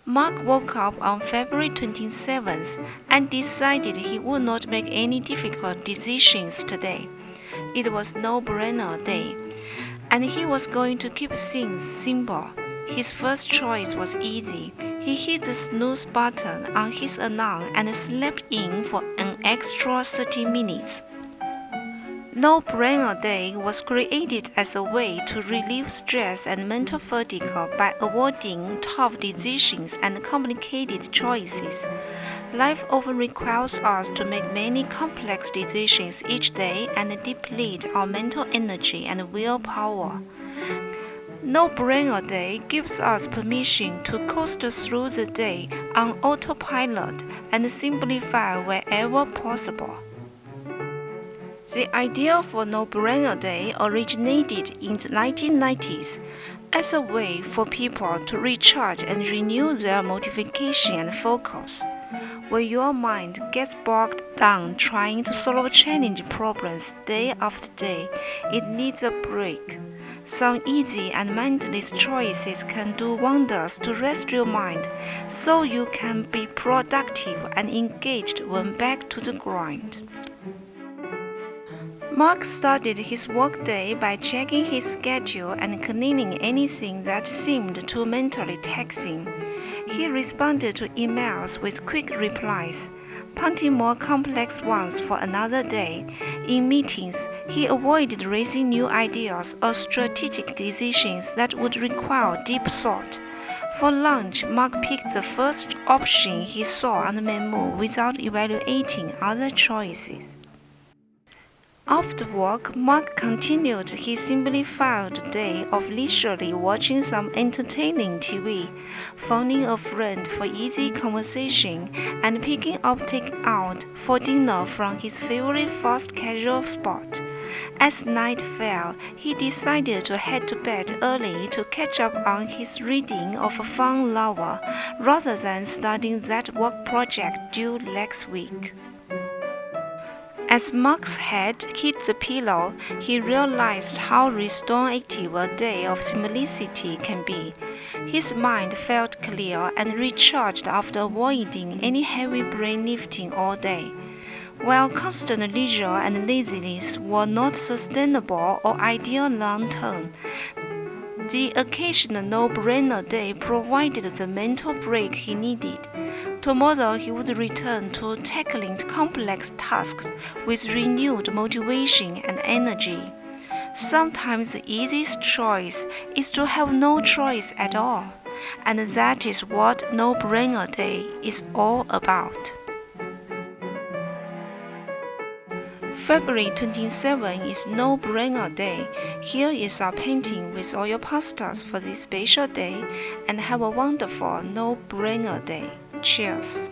Mark woke up on February 27th and decided he would not make any difficult decisions today. It was no-brainer day, and he was going to keep things simple. His first choice was easy. He hit the snooze button on his alarm and slept in for an extra 30 minutes. No-brainer day was created as a way to relieve stress and mental fatigue by avoiding tough decisions and complicated choices. Life often requires us to make many complex decisions each day and deplete our mental energy and willpower. No-brainer day gives us permission to coast through the day on autopilot and simplify wherever possible. The idea for No-Brainer Day originated in the 1990s as a way for people to recharge and renew their motivation and focus. When your mind gets bogged down trying to solve challenging problems day after day, it needs a break. Some easy and mindless choices can do wonders to rest your mind so you can be productive and engaged when back to the grind. Mark started his workday by checking his schedule and cleaning anything that seemed too mentally taxing. He responded to emails with quick replies, punting more complex ones for another day. In meetings, he avoided raising new ideas or strategic decisions that would require deep thought. For lunch, Mark picked the first option he saw on the menu without evaluating other choices. After work, Mark continued his simplified day of leisurely watching some entertaining TV, phoning a friend for easy conversation, and picking up takeout for dinner from his favorite fast casual spot. As night fell, he decided to head to bed early to catch up on his reading of a fun novel, rather than starting that work project due next week. As Mark's head hit the pillow, he realized how restorative a day of simplicity can be. His mind felt clear and recharged after avoiding any heavy brain lifting all day. While constant leisure and laziness were not sustainable or ideal long-term, the occasional no-brainer day provided the mental break he needed. Tomorrow he would return to tackling complex tasks with renewed motivation and energy. Sometimes the easiest choice is to have no choice at all, and that is what No-Brainer Day is all about. February 27 is No-Brainer Day. Here is our painting with all your pastas for this special day, and have a wonderful No-Brainer Day. Cheers!